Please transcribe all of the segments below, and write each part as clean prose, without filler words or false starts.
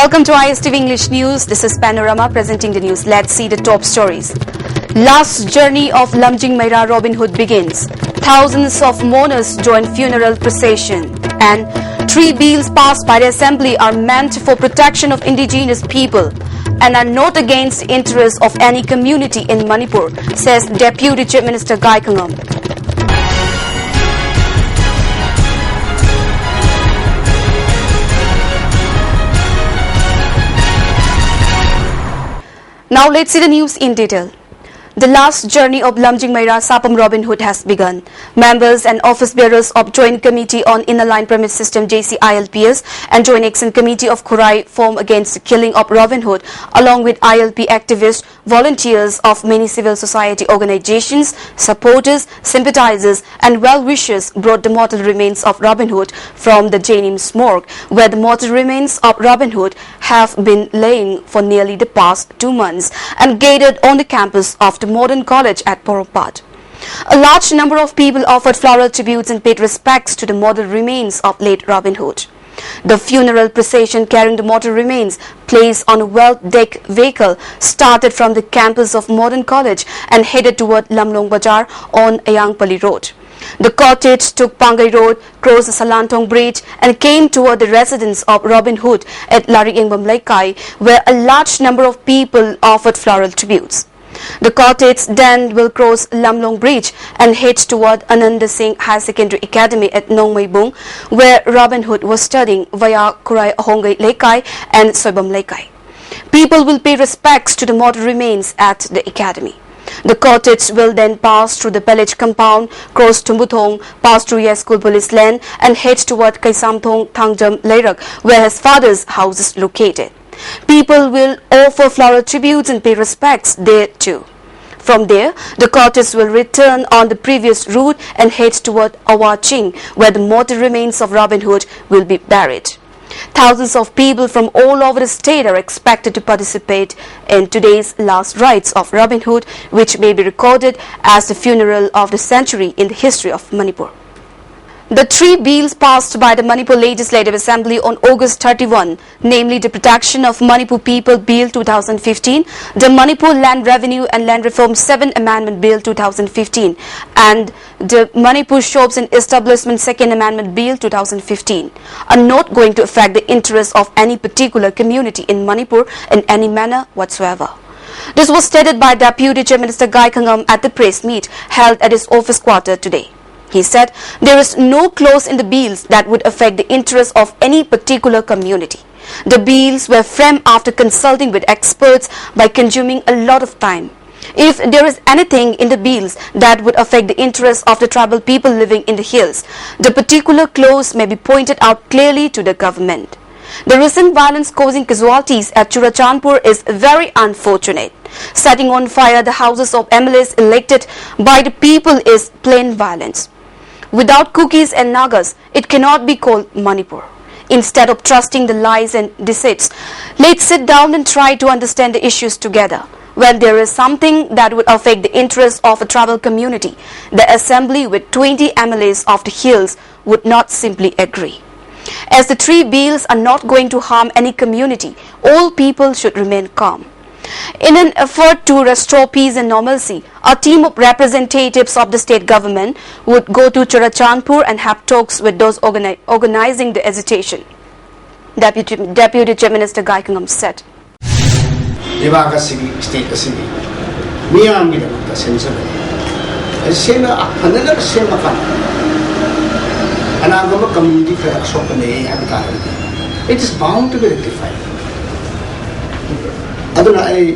Welcome to ISTV English News. This is Panorama presenting the news. Let's see the top stories. Last journey of Lamjing Meira Robin Hood begins. Thousands of mourners join funeral procession. And 3 bills passed by the Assembly are meant for protection of indigenous people and are not against the interests of any community in Manipur, says Deputy Chief Minister Gai Kangam. Now let's see the news in detail. The last journey of Lamjing Meira Sapam Robin Hood has begun. Members and office bearers of Joint Committee on Inner Line Permit System JC-ILPS and Joint Action Committee of Khurai form against the killing of Robin Hood, along with ILP activists, volunteers of many civil society organizations, supporters, sympathizers and well-wishers brought the mortal remains of Robin Hood from the Jainim's morgue, where the mortal remains of Robin Hood have been laying for nearly the past 2 months, and gathered on the campus of the Modern College at Porompat. A large number of people offered floral tributes and paid respects to the mortal remains of late Robin Hood. The funeral procession carrying the mortal remains, placed on a well-decked vehicle, started from the campus of Modern College and headed toward Lamlong Bazaar on Ayangpali Road. The cortege took Pangai Road, crossed the Salantong Bridge and came toward the residence of Robin Hood at Lariengbam Laikai, where a large number of people offered floral tributes. The cortege then will cross Lamlong Bridge and head toward Ananda Singh Higher Secondary Academy at Nong Mai Bung, where Robin Hood was studying, via Khurai Ahongai Laikai and Soibam Laikai. People will pay respects to the mortal remains at the academy. The cortege will then pass through the village compound, cross Tumbuthong, pass through Yeskul Police Land and head toward Kaisamthong Thangjam Leirak, where his father's house is located. People will offer floral tributes and pay respects there too. From there, the cortege will return on the previous route and head toward Awaching, where the mortal remains of Robin Hood will be buried. Thousands of people from all over the state are expected to participate in today's last rites of Robin Hood, which may be recorded as the funeral of the century in the history of Manipur. The 3 bills passed by the Manipur Legislative Assembly on August 31, namely the Protection of Manipur People Bill 2015, the Manipur Land Revenue and Land Reform 7 Amendment Bill 2015, and the Manipur Shops and Establishment 2nd Amendment Bill 2015, are not going to affect the interests of any particular community in Manipur in any manner whatsoever. This was stated by Deputy Chief Minister Gai Kangam at the press meet held at his office quarter today. He said there is no clause in the bills that would affect the interests of any particular community. The bills were framed after consulting with experts by consuming a lot of time. If there is anything in the bills that would affect the interests of the tribal people living in the hills, the particular clause may be pointed out clearly to the government. The recent violence causing casualties at Churachandpur is very unfortunate. Setting on fire the houses of MLAs elected by the people is plain violence. Without cookies and nagas, it cannot be called Manipur. Instead of trusting the lies and deceits, let's sit down and try to understand the issues together. When there is something that would affect the interests of a tribal community, the assembly with 20 MLAs of the hills would not simply agree. As the 3 bills are not going to harm any community, all people should remain calm. In an effort to restore peace and normalcy, a team of representatives of the state government would go to Churachandpur and have talks with those organizing the agitation. Deputy Chief Minister Gai Kangam said. It is bound to be rectified. Aduna ay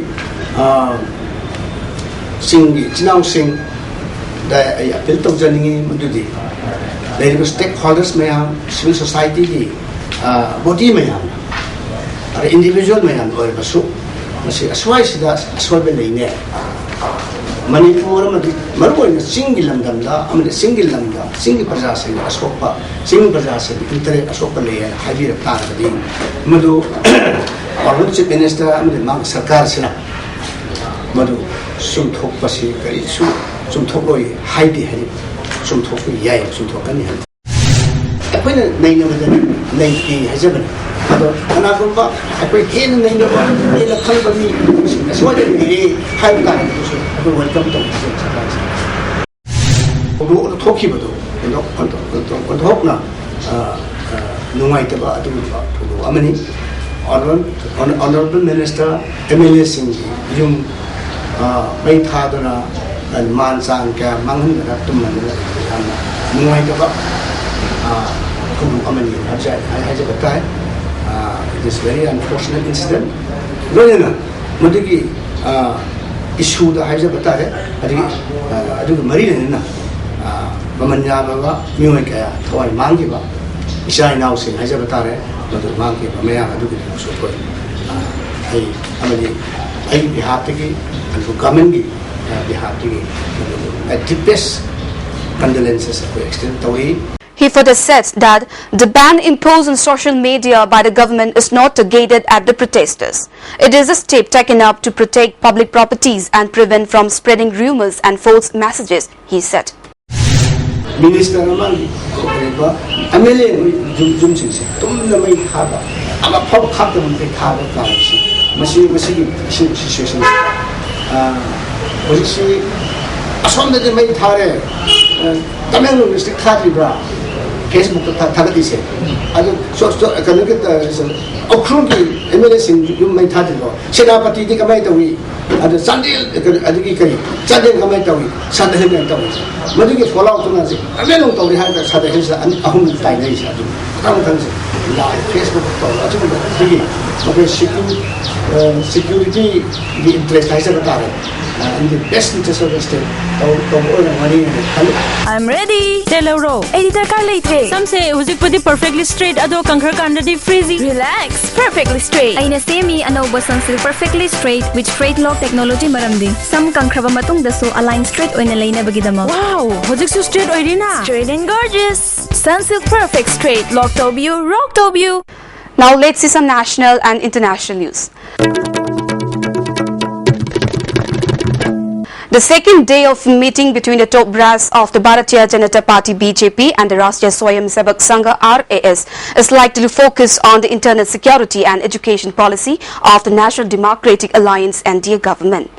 Chinau Singh that I appeal to Janingi Madudi. There were stakeholders mayam, civil society body mayam, or individual mayam or basu. Masi aswai sida aswai belayne. Manipur maru in single lamda, single lamda, single Prajasi, Asopa, single Prajasi, Inter Asopa layer, Hadir Planadi, Madu, or Chief Minister, Mang Sarkar Sina, Madu, Sum Topasi, Sum Topoi, Heidi, Sum Topi Yay, Sum Topani. When a name of the name has ever ꯑꯗꯣ ꯀꯅꯥꯒꯨꯝꯕ ꯑꯩꯈꯣꯏ ꯍꯦꯟꯅ ꯅꯩꯅꯕ ꯍꯦꯟꯅ ꯈꯪꯕ ꯃꯤ ꯑꯁꯨꯃꯥꯏꯅ ꯂꯩꯔꯦ ꯍꯥꯏꯕ ꯇꯥꯔꯒꯁꯨ ꯑꯩꯈꯣꯏ ꯋꯦꯜꯀꯝ ꯇꯧꯕꯁꯦ ꯁꯔꯀꯥꯔꯁꯦ ꯊꯧꯗꯣꯛ ꯊꯣꯛꯈꯤꯕꯗꯣ ꯑꯣꯟꯊꯣꯛꯅ ꯅꯨꯡꯉꯥꯏꯇꯕ ꯑꯗꯨꯒꯨꯝꯕ ꯊꯧꯗꯣꯛ ꯑꯃꯅꯤ Honorable Minister MLA ꯁꯤꯡꯒꯤ ꯌꯨꯝ ꯃꯩ ꯊꯥꯗꯨꯅ ꯃꯥꯟ ꯆꯥꯡ ꯀꯌꯥ ꯃꯥꯡꯍꯟꯗꯅ ꯇꯨꯝꯍꯟꯗꯅ ꯌꯥꯝꯅ ꯅꯨꯡꯉꯥꯏꯇꯕ ꯊꯧꯗꯣꯛ ꯑꯃꯅꯤ ꯍꯥꯏꯖꯕ ꯇꯥꯏ. It is very unfortunate incident. ꯂꯣꯏꯅꯅ ꯃꯗꯨꯒꯤ ꯏꯁꯨꯗ ꯍꯥꯏꯖꯕ ꯇꯥꯔꯦ. ꯑꯗꯨꯒ ꯃꯔꯤ ꯂꯩꯅꯅ ꯃꯃꯜ ꯌꯥꯝꯂꯕ ꯃꯤꯑꯣꯏ ꯀꯌꯥ ꯊꯋꯥꯏ ꯃꯥꯡꯈꯤꯕ ꯏꯆꯥ ꯏꯅꯥꯎꯁꯤꯡ ꯍꯥꯏꯖꯕ ꯇꯥꯔꯦ. ꯃꯗꯨ ꯃꯥꯡꯈꯤꯕ ꯃꯌꯥꯝ ꯑꯗꯨꯒꯤꯗꯃꯛꯁꯨ ꯑꯩꯈꯣꯏ ꯑꯃꯗꯤ ꯑꯩꯒꯤ ꯕꯤꯍꯥꯞꯇꯒꯤ ꯑꯗꯨꯒ ꯒꯚꯔꯟꯃꯦꯟꯠꯒꯤ ꯕꯤꯍꯥꯞꯇꯒꯤ deepest condolences ꯑꯩꯈꯣꯏ extend ꯇꯧꯏ. He further said that the ban imposed on social media by the government is not targeted at the protesters. It is a step taken up to protect public properties and prevent from spreading rumors and false messages, he said. Minister among MLA Jumsing, Tumna may have a pop captain may have a currency. Machine situation. Was she a son that they made her Tamil Mr. Kadibra. Facebook target is so I can look at the Okrungi emulating you may title. Senapati Dikamatawi and the Sunday Adiki, Sunday Kamatawi, Sunday Himatawi. But you get fall out to nothing. I may not only have that Sunday Hills and a hundred times. Facebook, security, the interest I said about it. In the best interest of the state, money. I'm ready. Telero. Editor ka late. Some say Uzik put perfectly straight. Ado kankar kandadi freezy. Relax. Perfectly straight. Ay na semi anoba sunsil perfectly straight with straight lock technology maramdi. Some kankraba matong daso align straight oy na lay na bagidamo. Wow. Uzik so straight oy na. Straight and gorgeous. Sunsilk perfect straight. Lock top you. Rock top you. Now let's see some national and international news. The second day of meeting between the top brass of the Bharatiya Janata Party BJP and the Rashtriya Swayamsevak Sangha RAS is likely to focus on the internal security and education policy of the National Democratic Alliance NDA government.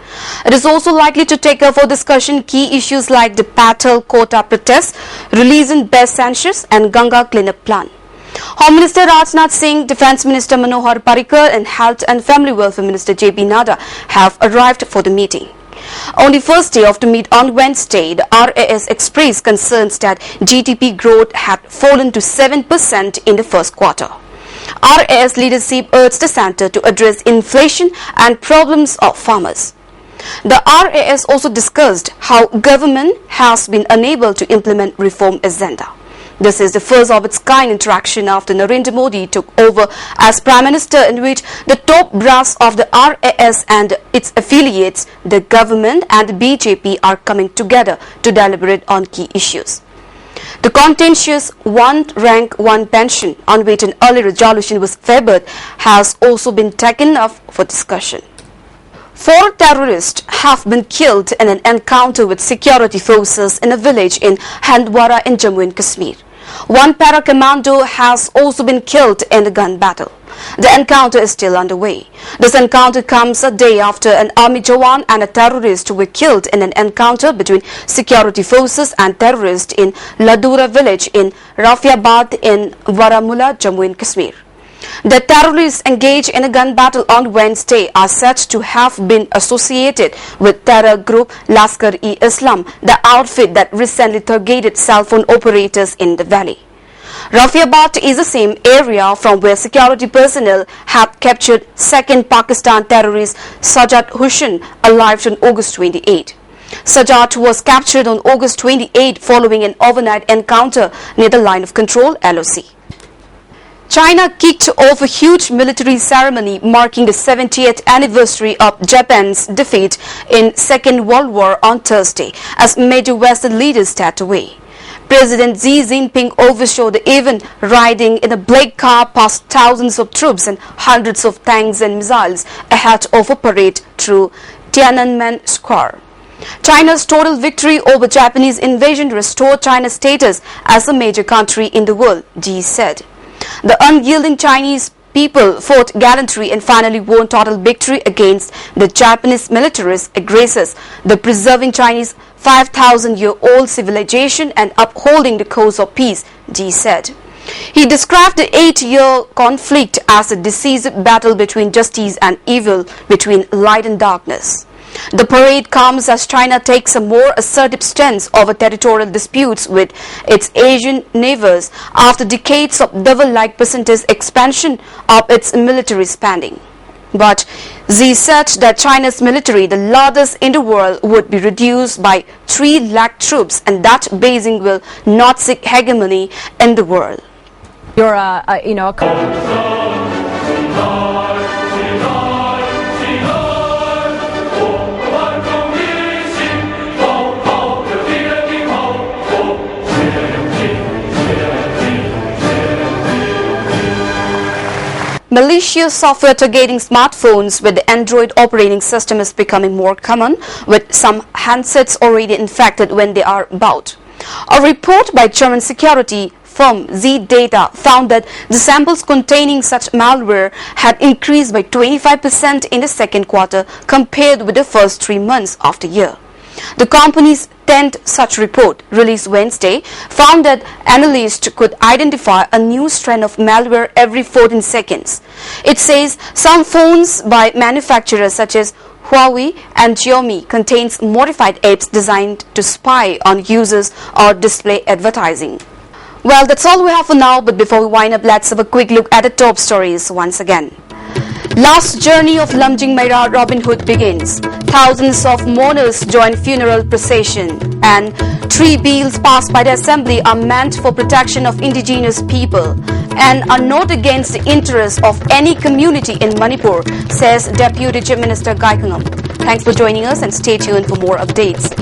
It is also likely to take up for discussion key issues like the Patel quota protests, release in best census and Ganga cleanup plan. Home Minister Rajnath Singh, Defence Minister Manohar Parrikar and Health and Family Welfare Minister JP Nadda have arrived for the meeting. On the first day of the meet on Wednesday, the RAS expressed concerns that GDP growth had fallen to 7% in the first quarter. RAS leadership urged the centre to address inflation and problems of farmers. The RAS also discussed how government has been unable to implement reform agenda. This is the first of its kind interaction after Narendra Modi took over as Prime Minister, in which the top brass of the RAS and its affiliates, the government and the BJP, are coming together to deliberate on key issues. The contentious one rank, one pension, on which an early resolution was favoured, has also been taken up for discussion. 4 terrorists have been killed in an encounter with security forces in a village in Handwara in Jammu and Kashmir. One para-commando has also been killed in the gun battle. The encounter is still underway. This encounter comes a day after an army jawan and a terrorist were killed in an encounter between security forces and terrorists in Ladura village in Rafiabad in Baramulla, Jammu and Kashmir. The terrorists engaged in a gun battle on Wednesday are said to have been associated with terror group Lashkar-e-Islam, the outfit that recently targeted cell phone operators in the valley. Rafiabad is the same area from where security personnel had captured second Pakistan terrorist Sajjad Hussain alive on August 28. Sajjad was captured on August 28 following an overnight encounter near the line of control LOC. China kicked off a huge military ceremony marking the 70th anniversary of Japan's defeat in Second World War on Thursday as major Western leaders stepped away. President Xi Jinping oversaw the event riding in a black car past thousands of troops and hundreds of tanks and missiles ahead of a parade through Tiananmen Square. China's total victory over Japanese invasion restored China's status as a major country in the world, Xi said. The unyielding Chinese people fought gallantly and finally won total victory against the Japanese militarist aggressors, the preserving Chinese 5,000-year-old civilization and upholding the cause of peace, Xi said. He described the 8-year conflict as a decisive battle between justice and evil, between light and darkness. The parade comes as China takes a more assertive stance over territorial disputes with its Asian neighbors after decades of double-like percentage expansion of its military spending. But Xi said that China's military, the largest in the world, would be reduced by 3 lakh troops and that Beijing will not seek hegemony in the world. Malicious software targeting smartphones with the Android operating system is becoming more common, with some handsets already infected when they are bought. A report by German security firm Z-Data found that the samples containing such malware had increased by 25% in the second quarter compared with the first 3 months of the year. The company's 10th such report, released Wednesday, found that analysts could identify a new strand of malware every 14 seconds. It says some phones by manufacturers such as Huawei and Xiaomi contains modified apps designed to spy on users or display advertising. Well, that's all we have for now, but before we wind up, let's have a quick look at the top stories once again. Last journey of Lamjung Meira Robin Hood begins. Thousands of mourners join funeral procession, and 3 bills passed by the Assembly are meant for protection of indigenous people and are not against the interests of any community in Manipur, says Deputy Chief Minister Gaikangam. Thanks for joining us and stay tuned for more updates.